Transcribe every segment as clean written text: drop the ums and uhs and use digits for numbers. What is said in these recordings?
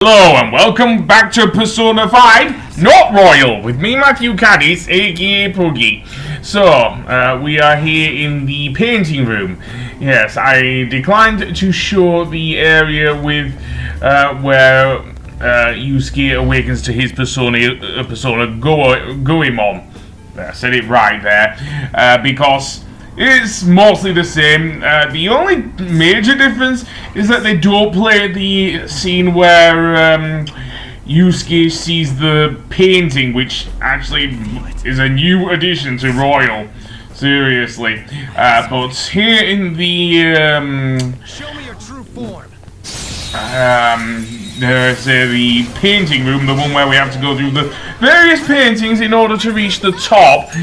Hello and welcome back to Persona 5, Not Royal, with me Matthew Caddis, aka Puggy. So, we are here in the painting room. Yes, I declined to show the area with, where, Yusuke awakens to his persona Goemon. I said it right there, because it's mostly the same. The only major difference is that they don't play the scene where Yusuke sees the painting, which actually is a new addition to Royal. Seriously. But here in the show me your true form. There's the painting room, the one where we have to go through the various paintings in order to reach the top.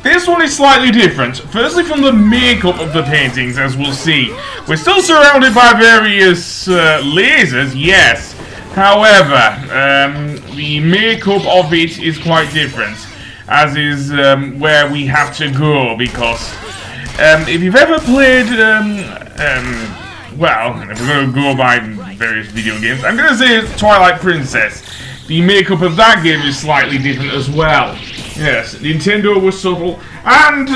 This one is slightly different. Firstly, from the makeup of the paintings, as we'll see. We're still surrounded by various lasers, yes. However, the makeup of it is quite different, as is where we have to go, because if you've ever played, well, if we're going to go by various video games, I'm going to say it's Twilight Princess. The makeup of that game is slightly different as well. Yes, Nintendo was subtle, and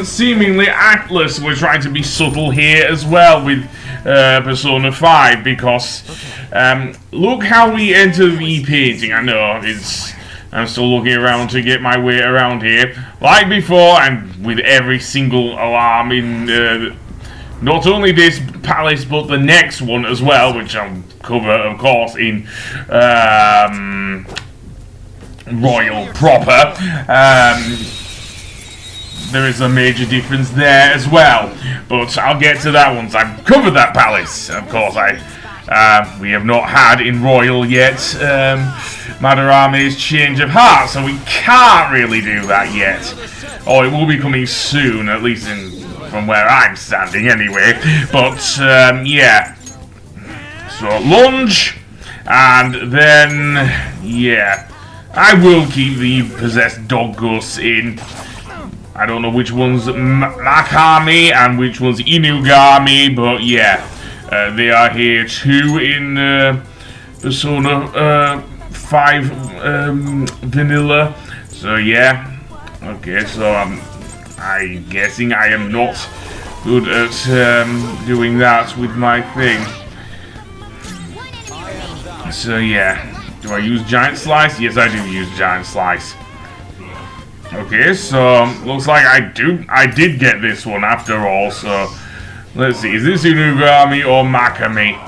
seemingly Atlus were trying to be subtle here as well with Persona 5, because look how we enter the painting. I know, I'm still looking around to get my way around here. Like before, and with every single alarm in not only this palace, but the next one as well, which I'll cover, of course, in Royal proper. There is a major difference there as well, but I'll get to that once I've covered that palace. Of course, we have not had in Royal yet Madarame's change of heart, so we can't really do that yet. Or it will be coming soon, at least from where I'm standing anyway. But yeah, so lunge, and then yeah, I will keep the possessed dog ghosts in. I don't know which one's Makami and which one's Inugami, but yeah, they are here too in Persona 5 Vanilla. So yeah, okay, so I'm guessing I am not good at doing that with my thing. So yeah, do I use Giant Slice? Yes, I do use Giant Slice. Okay, so looks like I did get this one after all. So let's see, is this Inugami or Makami?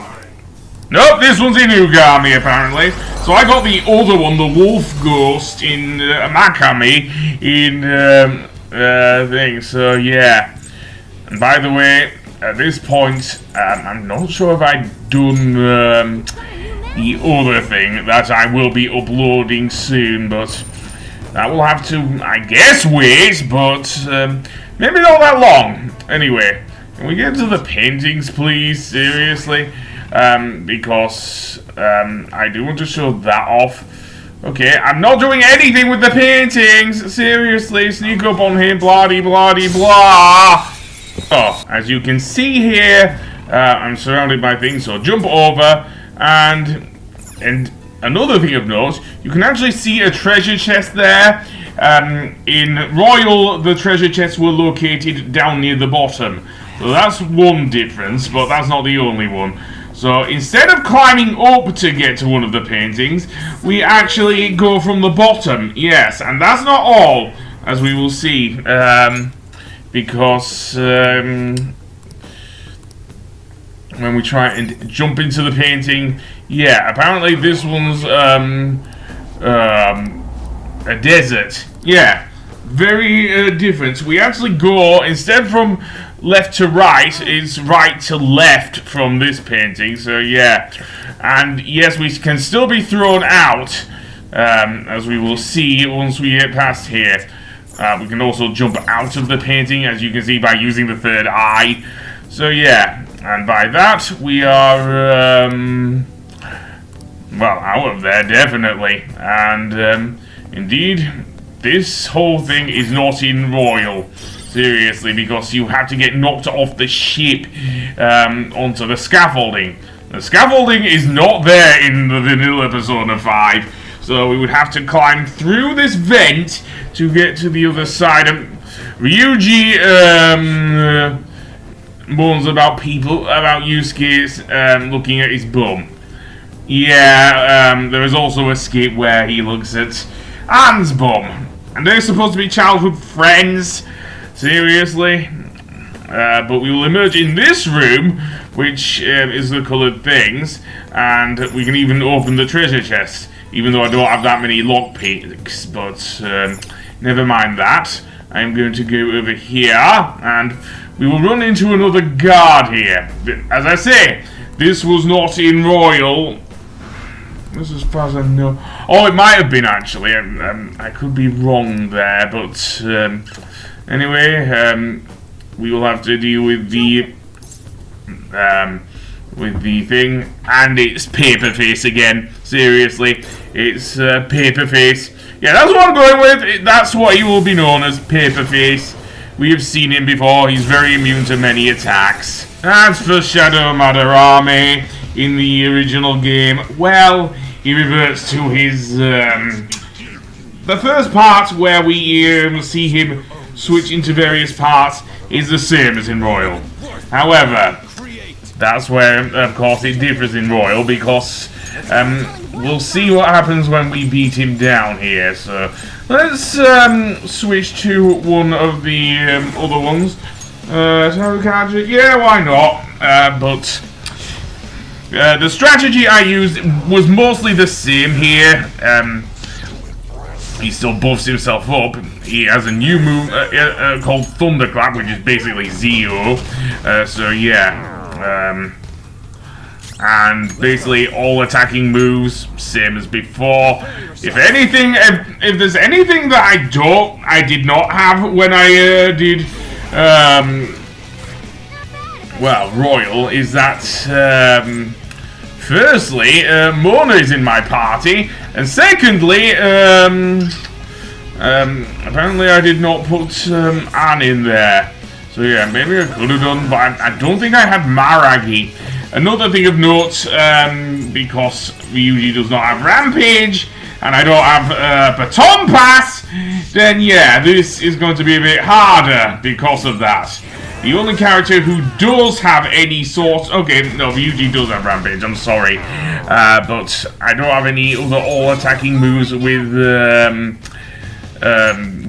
Nope, this one's Inugami apparently. So I got the other one, the Wolf Ghost, in Makami in thing. So yeah. And by the way, at this point, I'm not sure if I've done the other thing that I will be uploading soon, but that will have to, I guess, wait, but maybe not that long. Anyway, can we get to the paintings, please? Seriously? Because I do want to show that off. Okay, I'm not doing anything with the paintings. Seriously, sneak up on him, blah-de-blah-de-blah. Oh, as you can see here, I'm surrounded by things, so jump over, and another thing of note, you can actually see a treasure chest there. In Royal, the treasure chests were located down near the bottom. So that's one difference, but that's not the only one. So instead of climbing up to get to one of the paintings, we actually go from the bottom. Yes, and that's not all, as we will see. Because when we try and jump into the painting, yeah, apparently this one's a desert. Yeah, very different. We actually go, instead from left to right, it's right to left from this painting. So yeah, and yes, we can still be thrown out, as we will see once we get past here. We can also jump out of the painting, as you can see, by using the third eye. So yeah, and by that we are well, out of there, definitely. And indeed, this whole thing is not in Royal. Seriously, because you have to get knocked off the ship onto the scaffolding. The scaffolding is not there in the vanilla Persona 5, so we would have to climb through this vent to get to the other side. Ryuji moans about Yusuke looking at his bum. Yeah, there is also a skit where he looks at Anne's bum. And they're supposed to be childhood friends. Seriously? But we will emerge in this room, which is the coloured things, and we can even open the treasure chest, even though I don't have that many lockpicks, but never mind that. I'm going to go over here, and we will run into another guard here. As I say, this was not in Royal. This is as far as I know. Oh, it might have been, actually. I could be wrong there, but anyway, we will have to deal with the thing, and it's Paperface again. Seriously, it's Paperface. Yeah, that's what I'm going with. That's what he will be known as, Paperface. We have seen him before. He's very immune to many attacks. As for Shadow Madarame in the original game, well, he reverts to his the first part where we see him switch into various parts is the same as in Royal. However, that's where, of course, it differs in Royal, because we'll see what happens when we beat him down here. So let's switch to one of the other ones. Yeah, why not? But the strategy I used was mostly the same here. He still buffs himself up. He has a new move called Thunderclap, which is basically Zio. So yeah. And basically all attacking moves, same as before. If anything, if there's anything that I did not have when I did, well, Royal, is that, firstly, Mona is in my party, and secondly, apparently I did not put Anne in there. So yeah, maybe I could have done, but I don't think I had Maragi. Another thing of note, because Ryuji does not have Rampage, and I don't have Baton Pass, then yeah, this is going to be a bit harder because of that. The only character who does have any sort... Okay, no, Ryuji does have Rampage, I'm sorry. But I don't have any other all-attacking moves with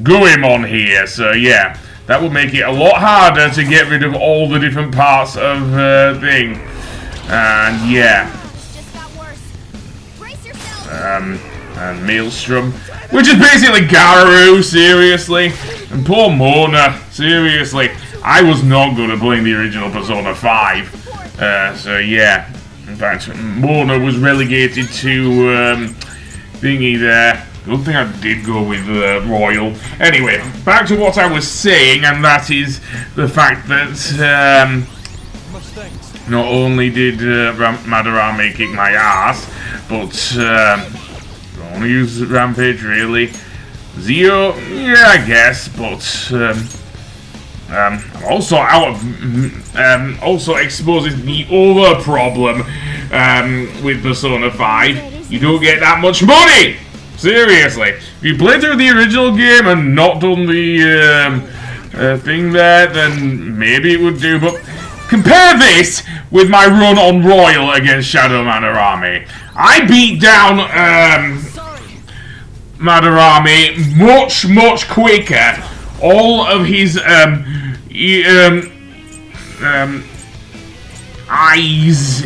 Goemon here, so yeah. That would make it a lot harder to get rid of all the different parts of thing. And yeah. And Maelstrom, which is basically Garou, seriously. And poor Mona, seriously. I was not good at playing the original Persona 5. So yeah. In fact, Mona was relegated to thingy there. Good thing I did go with Royal. Anyway, back to what I was saying, and that is the fact that not only did Madarame kick my ass, but don't want to use Rampage really. Zio, yeah, I guess, but I'm also out of also exposes the other problem with Persona 5. You don't get that much money. Seriously, if you played through the original game and not done the thing there, then maybe it would do, but compare this with my run on Royal against Shadow Madarame. I beat down Madarame much quicker. All of his eyes,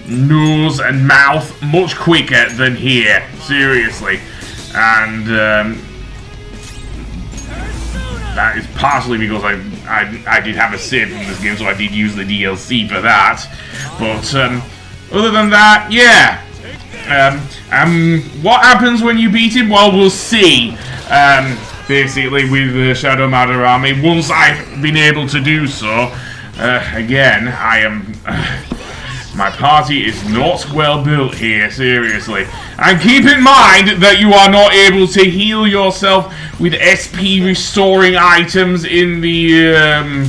nose and mouth much quicker than here, seriously, and that is partially because I did have a save from this game, so I did use the DLC for that. But other than that, yeah. What happens when you beat him? Well, we'll see. Basically, with Shadow Madarame, once I've been able to do so. Again, I am. My party is not well built here, seriously. And keep in mind that you are not able to heal yourself with SP restoring items in the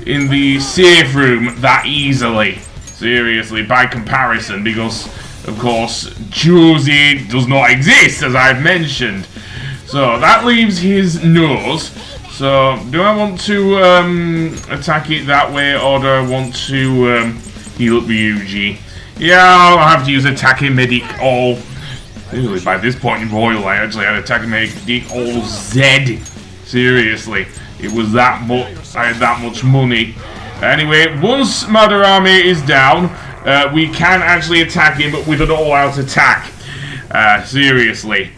in the safe room that easily. Seriously, by comparison, because of course Josie does not exist, as I've mentioned. So that leaves his nose. So do I want to attack it that way, or do I want to heal up Ryuji? Yeah, I'll have to use attacking medic all. Usually by this point in Royal, I actually had attacking medic all Z. Seriously, it was that much. I had that much money. Anyway, once Madarame is down, we can actually attack him, but with an all-out attack. Seriously.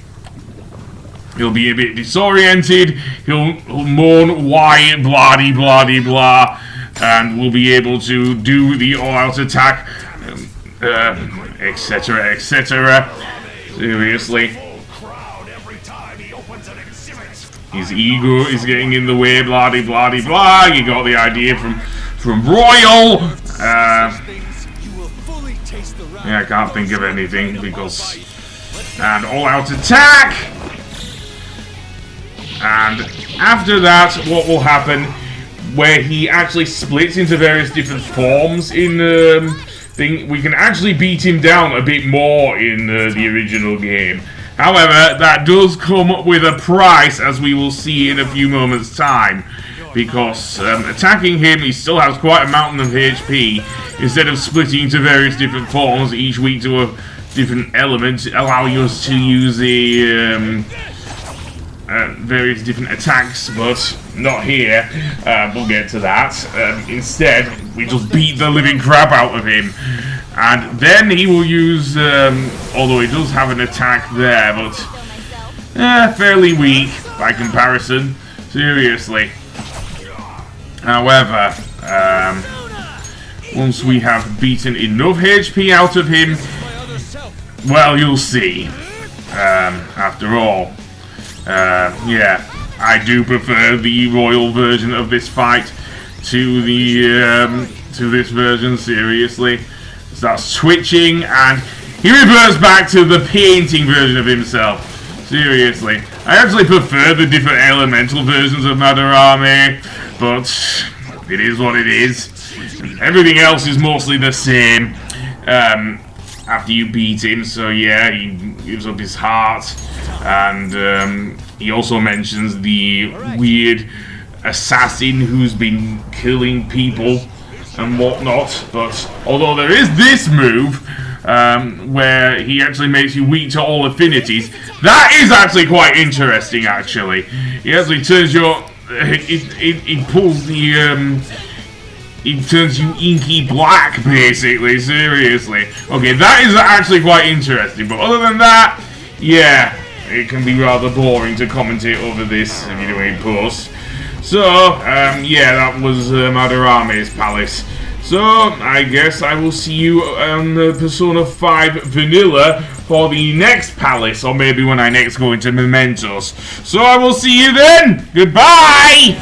He'll be a bit disoriented, he'll moan, why, blah-de-blah-de-blah, and we'll be able to do the all-out attack, etc., etc. Seriously. His ego is getting in the way, blah-de-blah-de-blah. You got the idea from Royal. Yeah, I can't think of anything because... And all-out attack! And after that, what will happen, where he actually splits into various different forms in we can actually beat him down a bit more in the original game. However, that does come with a price, as we will see in a few moments' time. Because attacking him, he still has quite a mountain of HP, instead of splitting into various different forms, each weak to a different element, allowing us to use the various different attacks, but not here. We'll get to that. Instead, we just beat the living crap out of him. And then he will use, although he does have an attack there, but fairly weak by comparison. Seriously. However, once we have beaten enough HP out of him, well, you'll see. After all. Yeah, I do prefer the royal version of this fight to the to this version. Seriously, starts twitching and he reverts back to the painting version of himself. Seriously, I actually prefer the different elemental versions of Madarame, but it is what it is. Everything else is mostly the same. After you beat him, so yeah, he gives up his heart, and he also mentions the weird assassin who's been killing people and whatnot. But although there is this move where he actually makes you weak to all affinities, that is actually quite interesting. Actually, he actually turns your he pulls the it turns you inky black, basically. Seriously. Okay, that is actually quite interesting. But other than that, yeah, it can be rather boring to commentate over this if you're doing posts. So, yeah, that was Madarame's palace. So, I guess I will see you on Persona 5 Vanilla for the next palace, or maybe when I next go into Mementos. So, I will see you then! Goodbye!